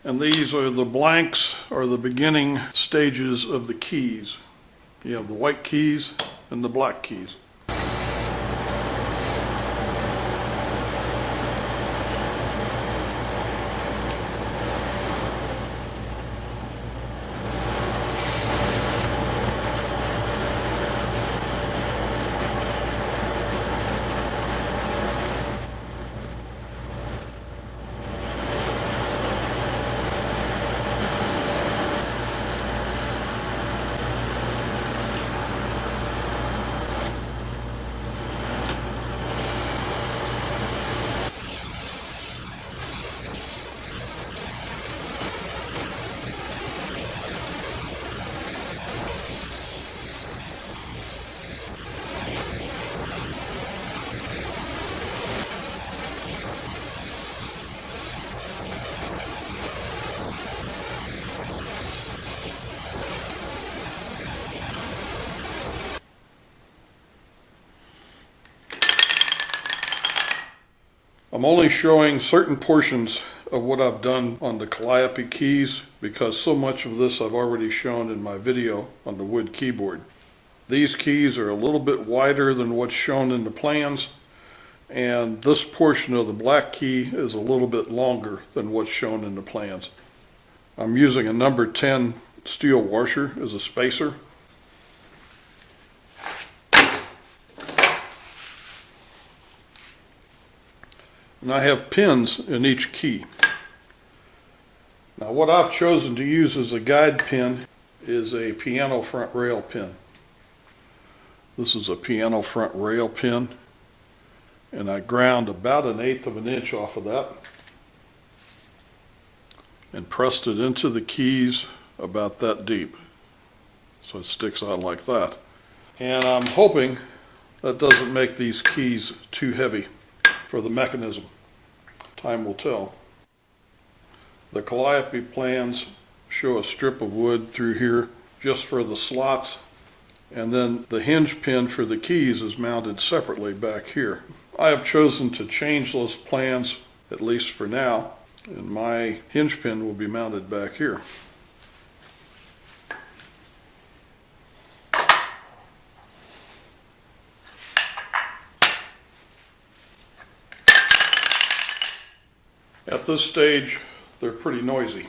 And these are the blanks, or the beginning stages of the keys. You have the white keys and the black keys. I'm only showing certain portions of what I've done on the Calliope keys because so much of this I've already shown in my video on the wood keyboard. These keys are a little bit wider than what's shown in the plans, and this portion of the black key is a little bit longer than what's shown in the plans. I'm using a number 10 steel washer as a spacer. And I have pins in each key. Now what I've chosen to use as a guide pin is a piano front rail pin. This is a piano front rail pin, and I ground about 1/8 of an inch off of that and pressed it into the keys about that deep. So it sticks out like that. And I'm hoping that doesn't make these keys too heavy for the mechanism. Time will tell. The Calliope plans show a strip of wood through here just for the slots, and then the hinge pin for the keys is mounted separately back here. I have chosen to change those plans, at least for now, and my hinge pin will be mounted back here. At this stage, they're pretty noisy.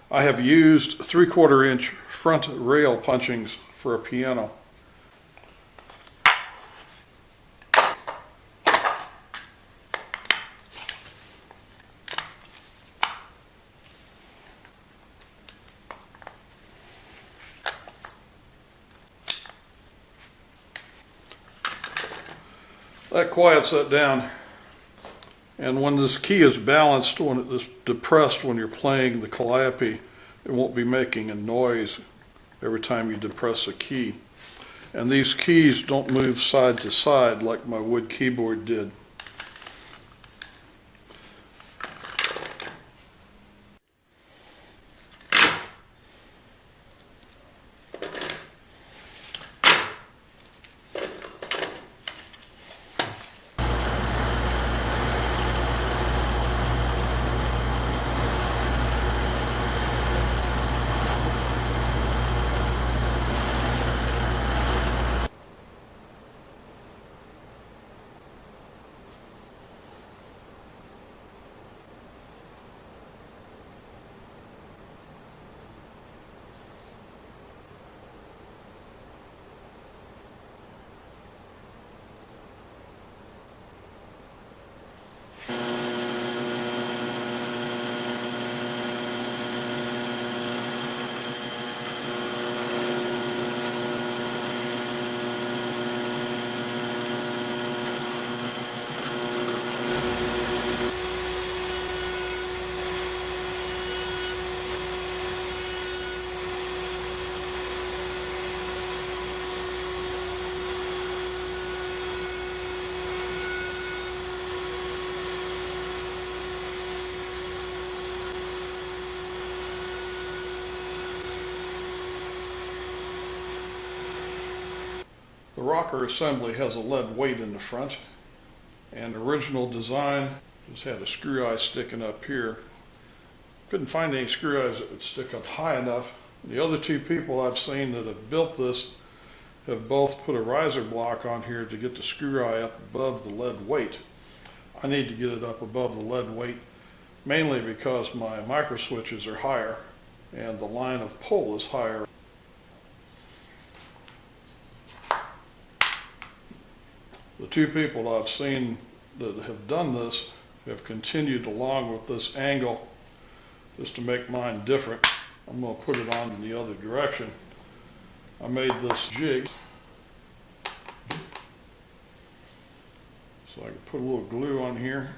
I have used 3/4 inch front rail punchings for a piano. That quiets that down. And when this key is balanced, when it is depressed when you're playing the Calliope, it won't be making a noise every time you depress a key. And these keys don't move side to side like my wood keyboard did. The rocker assembly has a lead weight in the front, and the original design just had a screw eye sticking up here. Couldn't find any screw eyes that would stick up high enough. The other two people I've seen that have built this have both put a riser block on here to get the screw eye up above the lead weight. I need to get it up above the lead weight, mainly because my micro switches are higher and the line of pull is higher. The two people I've seen that have done this have continued along with this angle just to make mine different. I'm going to put it on in the other direction. I made this jig so I can put a little glue on here.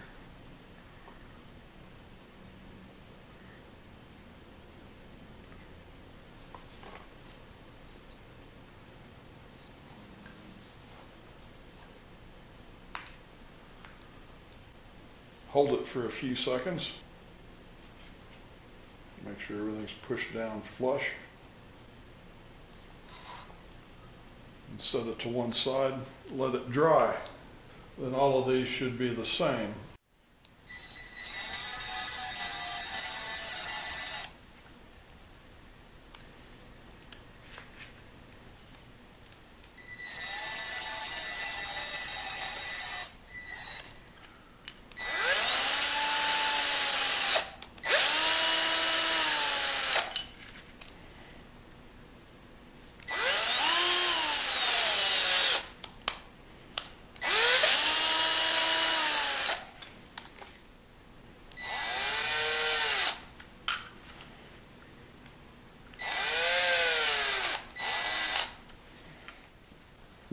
Hold it for a few seconds. Make sure everything's pushed down flush. And set it to one side, let it dry. Then all of these should be the same.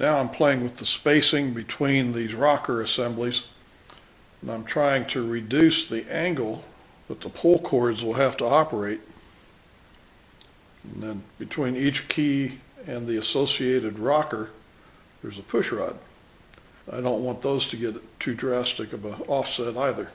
Now I'm playing with the spacing between these rocker assemblies, and I'm trying to reduce the angle that the pull cords will have to operate. And then between each key and the associated rocker, there's a push rod. I don't want those to get too drastic of an offset either.